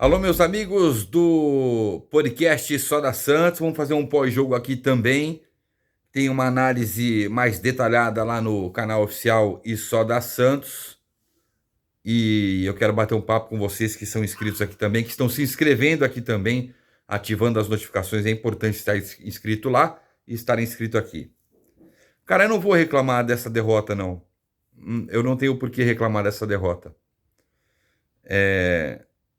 Alô, meus amigos do podcast Só da Santos. Vamos fazer um pós-jogo aqui também. Tem uma análise mais detalhada lá no canal oficial e Só da Santos. E eu quero bater um papo com vocês que são inscritos aqui também, que estão se inscrevendo aqui também, ativando as notificações. É importante estar inscrito lá e estar inscrito aqui. Cara, eu não vou reclamar dessa derrota, não. Eu não tenho por que reclamar dessa derrota.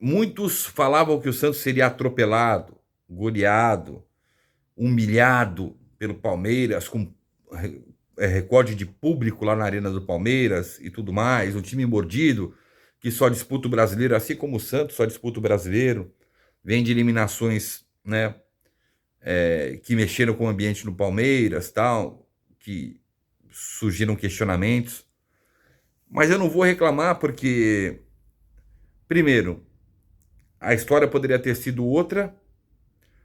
Muitos falavam que o Santos seria atropelado, goleado, humilhado pelo Palmeiras, com recorde de público lá na Arena do Palmeiras e tudo mais, um time mordido, que só disputa o brasileiro, assim como o Santos só disputa o brasileiro, vem de eliminações, né, que mexeram com o ambiente no Palmeiras, tal, que surgiram questionamentos. Mas eu não vou reclamar porque, primeiro, a história poderia ter sido outra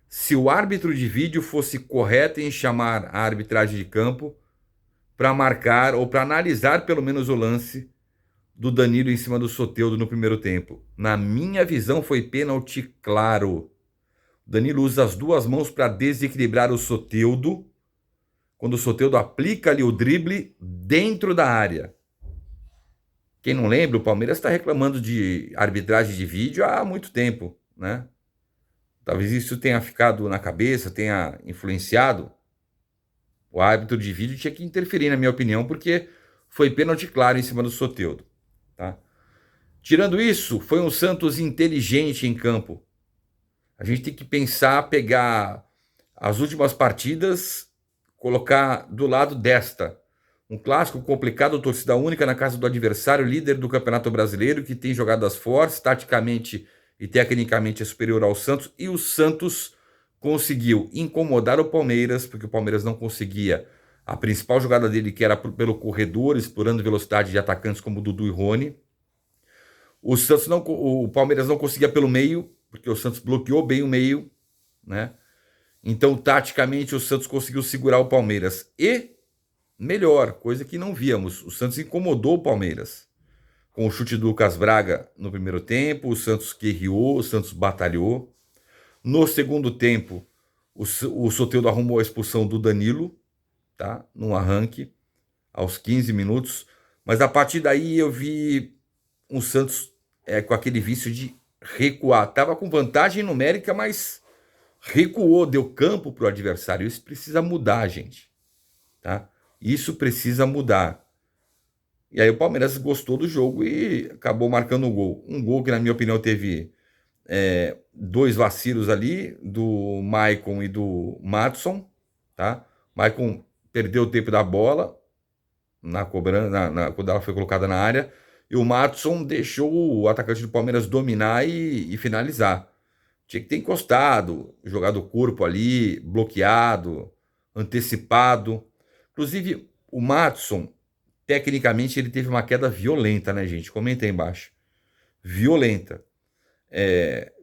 se o árbitro de vídeo fosse correto em chamar a arbitragem de campo para marcar ou para analisar pelo menos o lance do Danilo em cima do Soteldo no primeiro tempo. Na minha visão, foi pênalti claro. O Danilo usa as duas mãos para desequilibrar o Soteldo, quando o Soteldo aplica ali o drible dentro da área. Quem não lembra, o Palmeiras está reclamando de arbitragem de vídeo há muito tempo, né? Talvez isso tenha ficado na cabeça, tenha influenciado. O árbitro de vídeo tinha que interferir, na minha opinião, porque foi pênalti claro em cima do Soteldo. Tá? Tirando isso, foi um Santos inteligente em campo. A gente tem que pensar, pegar as últimas partidas, colocar do lado desta. Um clássico complicado, torcida única na casa do adversário, líder do Campeonato Brasileiro, que tem jogadas fortes, taticamente e tecnicamente é superior ao Santos, e o Santos conseguiu incomodar o Palmeiras, porque o Palmeiras não conseguia a principal jogada dele, que era pelo corredor, explorando velocidade de atacantes como Dudu e Rony. O Palmeiras não conseguia pelo meio, porque o Santos bloqueou bem o meio, né? Então, taticamente, o Santos conseguiu segurar o Palmeiras. E, melhor, coisa que não víamos, o Santos incomodou o Palmeiras. Com o chute do Lucas Braga no primeiro tempo, o Santos guerreou, o Santos batalhou. No segundo tempo, o Soteldo arrumou a expulsão do Danilo, tá? No arranque, aos 15 minutos. Mas a partir daí eu vi um Santos com aquele vício de recuar. Tava com vantagem numérica, mas recuou, deu campo para o adversário. Isso precisa mudar, gente. Tá? Isso precisa mudar. E aí o Palmeiras gostou do jogo e acabou marcando um gol. Um gol que, na minha opinião, teve dois vacilos ali, do Maicon e do Madison. Tá? Maicon perdeu o tempo da bola na cobrança, quando ela foi colocada na área, e o Madison deixou o atacante do Palmeiras dominar e finalizar. Tinha que ter encostado, jogado o corpo ali, bloqueado, antecipado. Inclusive, o Madison, tecnicamente, ele teve uma queda violenta, né, gente? Comenta aí embaixo. Violenta.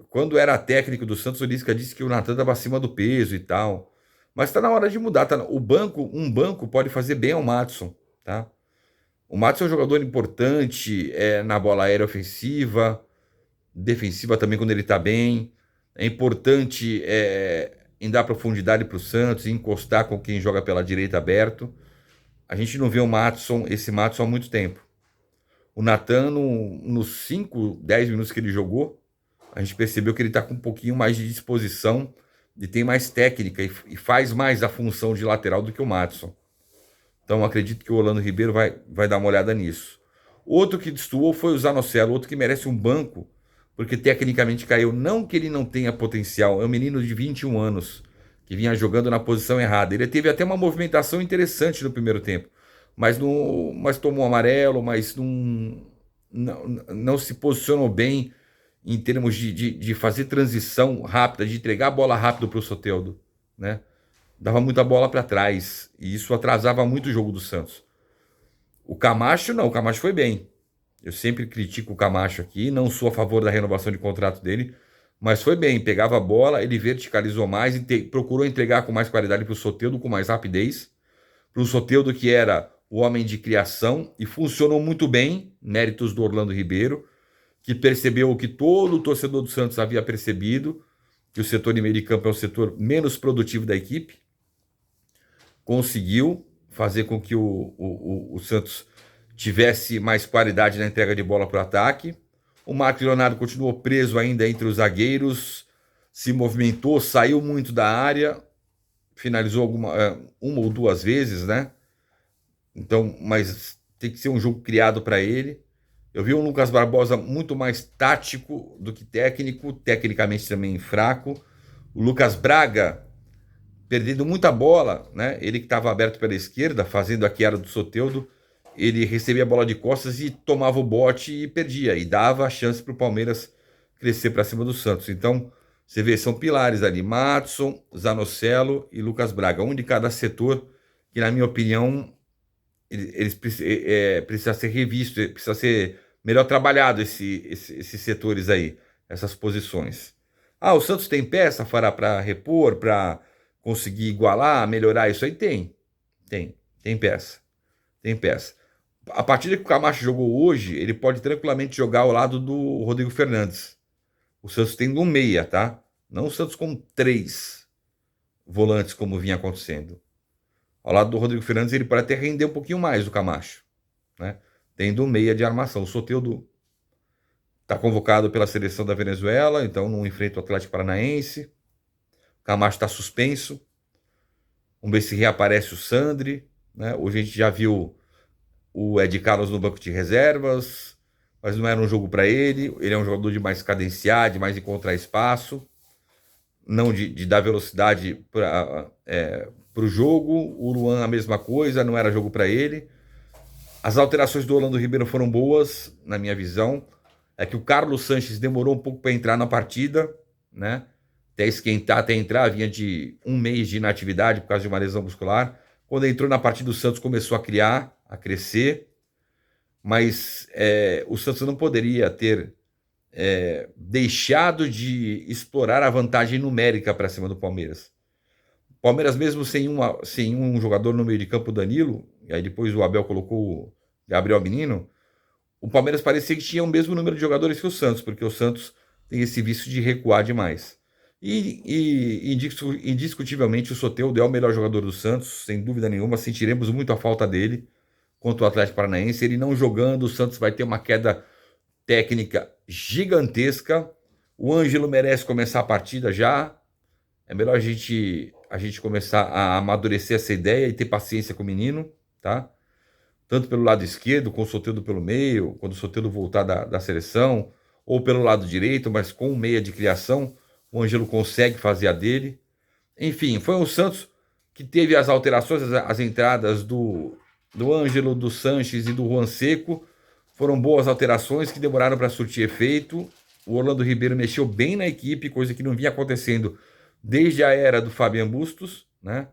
Quando era técnico do Santos, o Lisca disse que o Natan estava acima do peso e tal. Mas está na hora de mudar. Tá? Um banco pode fazer bem ao Madison, tá? O Madison é um jogador importante na bola aérea ofensiva, defensiva também quando ele está bem. É importante em dar profundidade para o Santos, encostar com quem joga pela direita aberto. A gente não vê esse Madison há muito tempo. O Natan, nos 5, 10 minutos que ele jogou, a gente percebeu que ele está com um pouquinho mais de disposição e tem mais técnica e faz mais a função de lateral do que o Madison. Então acredito que o Orlando Ribeiro vai dar uma olhada nisso. Outro que destoou foi o Zanocelo, outro que merece um banco, porque tecnicamente caiu. Não que ele não tenha potencial, é um menino de 21 anos, que vinha jogando na posição errada. Ele teve até uma movimentação interessante no primeiro tempo, mas tomou um amarelo, mas não se posicionou bem em termos de fazer transição rápida, de entregar a bola rápido para o Soteldo, né? Dava muita bola para trás e isso atrasava muito o jogo do Santos. O Camacho não, o Camacho foi bem. Eu sempre critico o Camacho aqui, não sou a favor da renovação de contrato dele, mas foi bem, pegava a bola, ele verticalizou mais e procurou entregar com mais qualidade para o Soteldo, com mais rapidez. Para o Soteldo, que era o homem de criação e funcionou muito bem, méritos do Orlando Ribeiro. que percebeu o que todo torcedor do Santos havia percebido, que o setor de meio de campo é o setor menos produtivo da equipe, conseguiu fazer com que o Santos tivesse mais qualidade na entrega de bola para o ataque. O Marcos Leonardo continuou preso ainda entre os zagueiros, se movimentou, saiu muito da área, finalizou uma ou duas vezes, né? Então, mas tem que ser um jogo criado para ele. Eu vi um Lucas Barbosa muito mais tático do que técnico, tecnicamente também fraco. O Lucas Braga perdendo muita bola, né? Ele que estava aberto pela esquerda, fazendo a Chiara do Soteldo, ele recebia a bola de costas e tomava o bote e perdia, e dava a chance para o Palmeiras crescer para cima do Santos. Então, você vê, são pilares ali, Matson, Zanocelo e Lucas Braga, um de cada setor, que na minha opinião, eles precisa ser revisto, precisa ser melhor trabalhado esses setores aí, essas posições. Ah, o Santos tem peça para repor, para conseguir igualar, melhorar isso aí? Tem peça. Tem peça. A partida que o Camacho jogou hoje, ele pode tranquilamente jogar ao lado do Rodrigo Fernandes. O Santos tem um meia, tá? Não o Santos com 3 volantes, como vinha acontecendo. Ao lado do Rodrigo Fernandes, ele pode até render um pouquinho mais do Camacho, né? Tendo um meia de armação. O Soteldo está convocado pela seleção da Venezuela, então não enfrenta o Atlético Paranaense. O Camacho está suspenso. Vamos ver se reaparece o Sandri, né? Hoje a gente já viu o Ed Carlos no banco de reservas, mas não era um jogo para ele. Ele é um jogador de mais cadenciar, de mais encontrar espaço, não de dar velocidade para o jogo. O Luan a mesma coisa, não era jogo para ele. As alterações do Orlando Ribeiro foram boas, na minha visão. É que o Carlos Sanches demorou um pouco para entrar na partida, né? Até esquentar, até entrar, vinha de um mês de inatividade por causa de uma lesão muscular. Quando entrou na partida, o Santos começou a criar, a crescer, mas o Santos não poderia ter deixado de explorar a vantagem numérica para cima do Palmeiras. O Palmeiras, mesmo sem um jogador no meio de campo, Danilo, e aí depois o Abel colocou o Gabriel Menino, o Palmeiras parecia que tinha o mesmo número de jogadores que o Santos, porque o Santos tem esse vício de recuar demais. E indiscutivelmente o Soteldo é o melhor jogador do Santos, sem dúvida nenhuma, sentiremos muito a falta dele contra o Atlético Paranaense. Ele não jogando, o Santos vai ter uma queda técnica gigantesca. O Ângelo merece começar a partida já. É melhor a gente começar a amadurecer essa ideia e ter paciência com o menino, tá? Tanto pelo lado esquerdo, com o Soteldo pelo meio, quando o Soteldo voltar da seleção, ou pelo lado direito, mas com o meia de criação, o Ângelo consegue fazer a dele. Enfim, foi um Santos que teve as alterações, as entradas do Ângelo, do Sanches e do Juan Seco. Foram boas alterações que demoraram para surtir efeito. O Orlando Ribeiro mexeu bem na equipe, coisa que não vinha acontecendo desde a era do Fabian Bustos, né?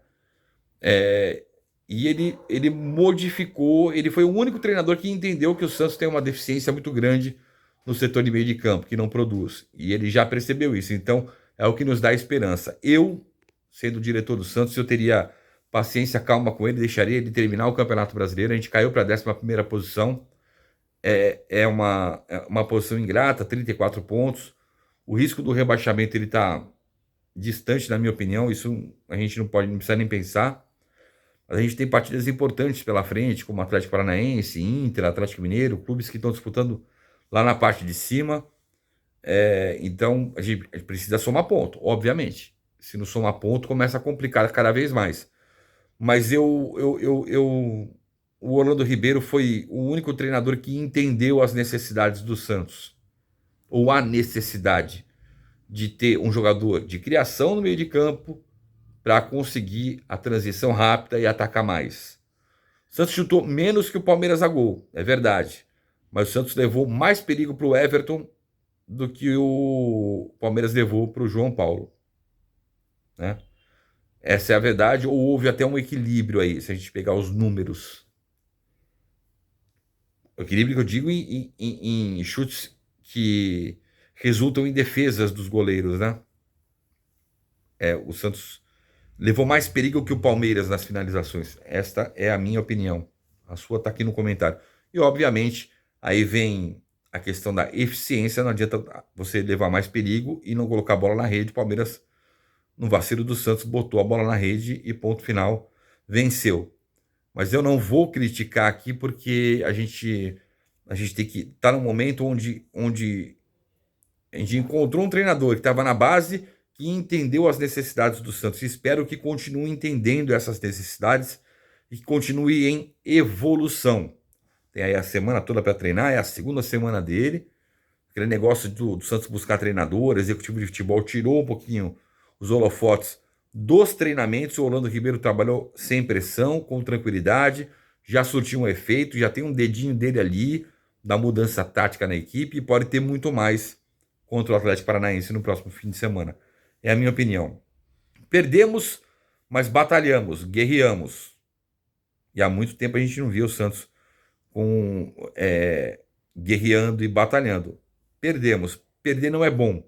E ele modificou, ele foi o único treinador que entendeu que o Santos tem uma deficiência muito grande no setor de meio de campo, que não produz. E ele já percebeu isso, então é o que nos dá esperança. Eu, sendo o diretor do Santos, eu teria paciência, calma com ele, deixaria ele terminar o Campeonato Brasileiro. A gente caiu para a 11ª posição, é uma posição ingrata, 34 pontos. O risco do rebaixamento ele está distante, na minha opinião, isso a gente não precisa nem pensar. A gente tem partidas importantes pela frente, como Atlético Paranaense, Inter, Atlético Mineiro, clubes que estão disputando lá na parte de cima. Então, a gente precisa somar ponto, obviamente. Se não somar ponto, começa a complicar cada vez mais. Mas o Orlando Ribeiro foi o único treinador que entendeu as necessidades do Santos. Ou a necessidade de ter um jogador de criação no meio de campo, para conseguir a transição rápida e atacar mais. O Santos chutou menos que o Palmeiras a gol, é verdade. Mas o Santos levou mais perigo para o Everton do que o Palmeiras levou para o João Paulo, né? Essa é a verdade, ou houve até um equilíbrio aí, se a gente pegar os números. O equilíbrio que eu digo em chutes que resultam em defesas dos goleiros, né? O Santos levou mais perigo que o Palmeiras nas finalizações. Esta é a minha opinião. A sua está aqui no comentário. E, obviamente, aí vem a questão da eficiência, não adianta você levar mais perigo e não colocar a bola na rede. Palmeiras, no vacilo do Santos, botou a bola na rede e ponto final, venceu. Mas eu não vou criticar aqui porque a gente tem que estar num momento onde a gente encontrou um treinador que estava na base, que entendeu as necessidades do Santos. Espero que continue entendendo essas necessidades e que continue em evolução. Tem aí a semana toda para treinar, é a segunda semana dele. Aquele negócio do Santos buscar treinador, executivo de futebol, tirou um pouquinho os holofotes dos treinamentos. O Orlando Ribeiro trabalhou sem pressão, com tranquilidade, já surtiu um efeito, já tem um dedinho dele ali da mudança tática na equipe e pode ter muito mais contra o Atlético Paranaense no próximo fim de semana. É a minha opinião. Perdemos, mas batalhamos, guerreamos. E há muito tempo a gente não via o Santos guerreando e batalhando. Perdemos. Perder não é bom.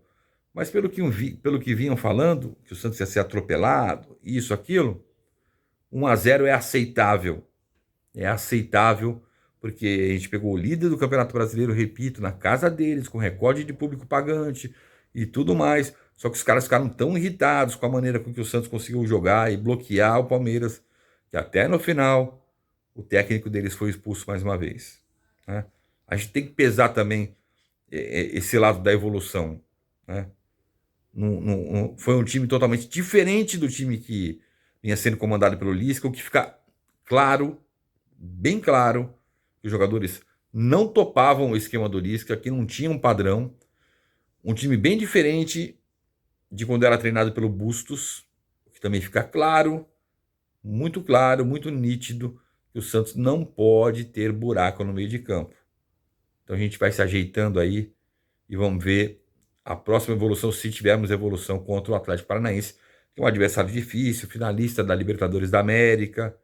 Mas pelo que vinham falando, que o Santos ia ser atropelado, isso, aquilo, 1-0 é aceitável. É aceitável, porque a gente pegou o líder do Campeonato Brasileiro, repito, na casa deles, com recorde de público pagante e tudo mais. Só que os caras ficaram tão irritados com a maneira com que o Santos conseguiu jogar e bloquear o Palmeiras, que até no final o técnico deles foi expulso mais uma vez, né? A gente tem que pesar também esse lado da evolução, né? Foi um time totalmente diferente do time que vinha sendo comandado pelo Lisca, o que fica claro, bem claro, que os jogadores não topavam o esquema do Lisca, que não tinha um padrão, um time bem diferente de quando era treinado pelo Bustos, que também fica claro, muito nítido, que o Santos não pode ter buraco no meio de campo. Então a gente vai se ajeitando aí e vamos ver a próxima evolução, se tivermos evolução contra o Atlético Paranaense, que é um adversário difícil, finalista da Libertadores da América.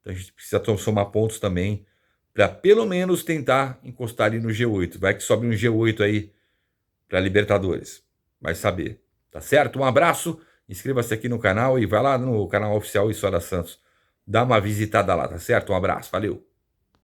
Então a gente precisa somar pontos também para pelo menos tentar encostar ali no G8. Vai que sobe um G8 aí para Libertadores. Vai saber. Tá certo? Um abraço, inscreva-se aqui no canal e vai lá no canal oficial História Santos. Dá uma visitada lá, tá certo? Um abraço, valeu!